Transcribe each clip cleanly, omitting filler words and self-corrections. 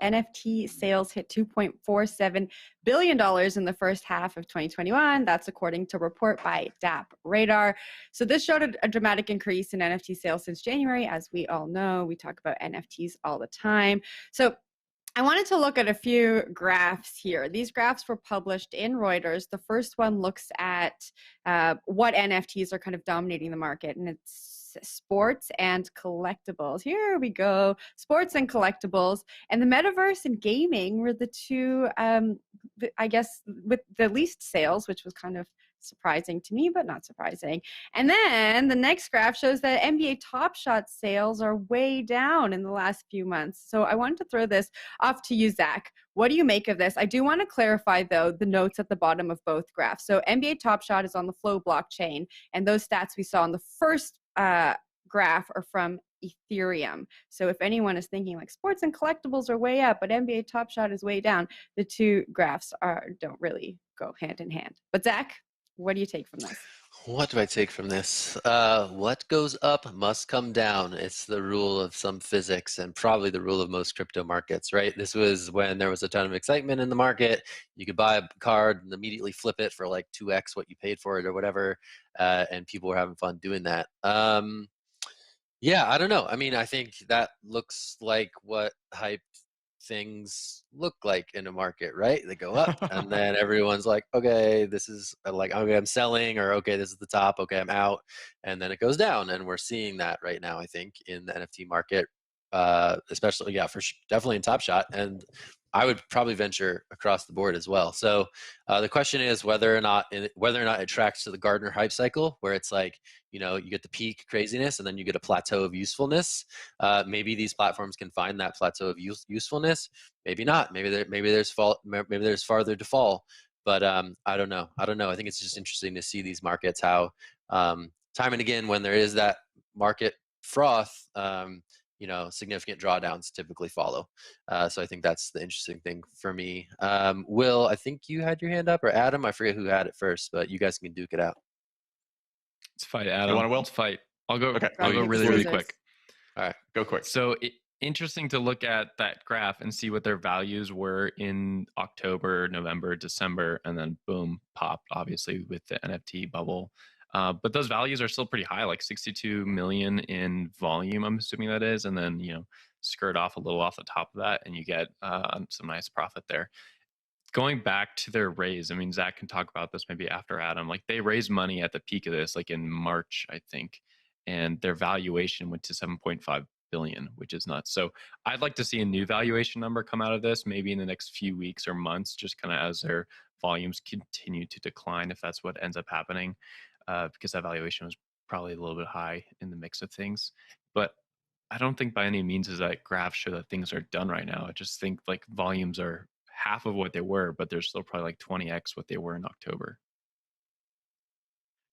NFT sales hit $2.47 billion in the first half of 2021. That's according to a report by DappRadar. So this showed a dramatic increase in NFT sales since January. As we all know, we talk about NFTs all the time. So I wanted to look at a few graphs here. These graphs were published in Reuters. The first one looks at what NFTs are kind of dominating the market, and it's sports and collectibles. Here we go. Sports and collectibles. And the metaverse and gaming were the two, I guess, with the least sales, which was kind of surprising to me, but not surprising. And then the next graph shows that NBA TopShot sales are way down in the last few months. So I wanted to throw this off to you, Zach. What do you make of this? I do want to clarify, though, the notes at the bottom of both graphs. So NBA TopShot is on the Flow blockchain, and those stats we saw on the first graph are from Ethereum. So if anyone is thinking like sports and collectibles are way up, but NBA TopShot is way down, the two graphs don't really go hand in hand. But Zach, what do you take from this? What do I take from this? What goes up must come down. It's the rule of some physics and probably the rule of most crypto markets, right? This was when there was a ton of excitement in the market. You could buy a card and immediately flip it for like 2x what you paid for it or whatever, and people were having fun doing that. Yeah, I don't know. I mean, I think that looks like what hype things look like in a market, right? They go up and then everyone's like, okay, this is like, okay, I'm selling, or okay, this is the top, okay, I'm out. And then it goes down, and we're seeing that right now, I think, in the NFT market, especially, yeah, definitely in TopShot. And I would probably venture across the board as well. So the question is whether or not it tracks to the Gartner hype cycle, where it's like, you know, you get the peak craziness and then you get a plateau of usefulness. Maybe these platforms can find that plateau of usefulness. Maybe not. Maybe there's farther to fall. But I don't know. I think it's just interesting to see these markets, how time and again, when there is that market froth, you know, significant drawdowns typically follow. So I think that's the interesting thing for me. Will, I think you had your hand up, or Adam, I forget who had it first, but you guys can duke it out. Let's fight, Adam. You want to, Will? Let's fight. I'll go. Okay. I'll go really quick. All right, go quick. So interesting to look at that graph and see what their values were in October, November, December, and then boom, popped, obviously, with the NFT bubble. But those values are still pretty high, like 62 million in volume, I'm assuming that is, and then, you know, skirt off a little off the top of that, and you get some nice profit there. Going back to their raise, I mean, Zach can talk about this maybe after Adam. Like, they raised money at the peak of this, like in March, I think, and their valuation went to 7.5 billion, which is nuts. So I'd like to see a new valuation number come out of this, maybe in the next few weeks or months, just kind of as their volumes continue to decline, if that's what ends up happening, because that valuation was probably a little bit high in the mix of things. But I don't think by any means does that graph show that things are done right now. I just think like volumes are half of what they were, but they're still probably like 20x what they were in October.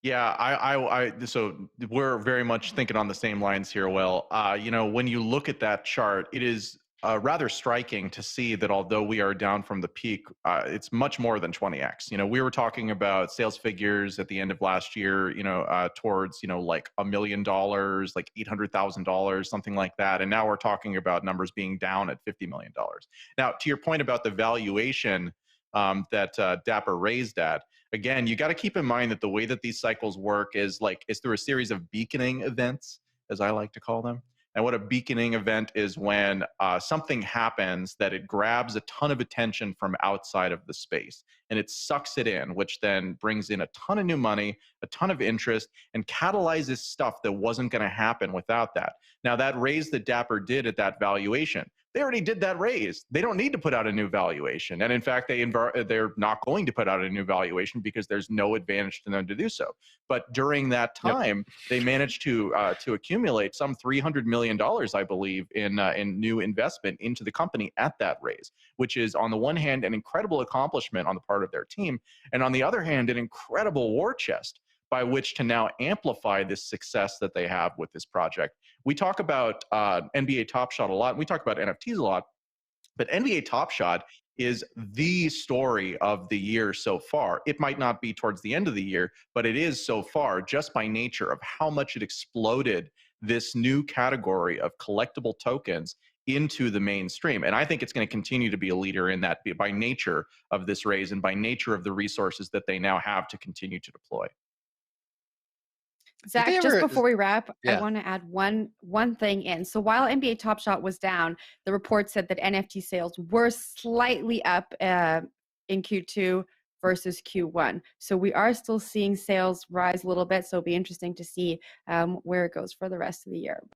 Yeah, so we're very much thinking on the same lines here, Will. You know, when you look at that chart, it is rather striking to see that although we are down from the peak, it's much more than 20x. You know, we were talking about sales figures at the end of last year, you know, towards, you know, like $1 million, like $800,000, something like that. And now we're talking about numbers being down at $50 million. Now, to your point about the valuation that Dapper raised at, again, you got to keep in mind that the way that these cycles work is through a series of beaconing events, as I like to call them. And what a beaconing event is when something happens that it grabs a ton of attention from outside of the space and it sucks it in, which then brings in a ton of new money, a ton of interest, and catalyzes stuff that wasn't going to happen without that. Now, that raise that Dapper did at that valuation, they already did that raise. They don't need to put out a new valuation. And in fact, they're not going to put out a new valuation because there's no advantage to them to do so. But during that time, they managed to accumulate some $300 million, I believe, in new investment into the company at that raise, which is on the one hand, an incredible accomplishment on the part of their team. And on the other hand, an incredible war chest by which to now amplify this success that they have with this project. We talk about NBA TopShot a lot, and we talk about NFTs a lot, but NBA TopShot is the story of the year so far. It might not be towards the end of the year, but it is so far, just by nature of how much it exploded this new category of collectible tokens into the mainstream. And I think it's going to continue to be a leader in that by nature of this raise and by nature of the resources that they now have to continue to deploy. Zach, just before we wrap, I Yeah. want to add one thing in. So while NBA TopShot was down, the report said that NFT sales were slightly up in Q2 versus Q1. So we are still seeing sales rise a little bit. So it'll be interesting to see where it goes for the rest of the year.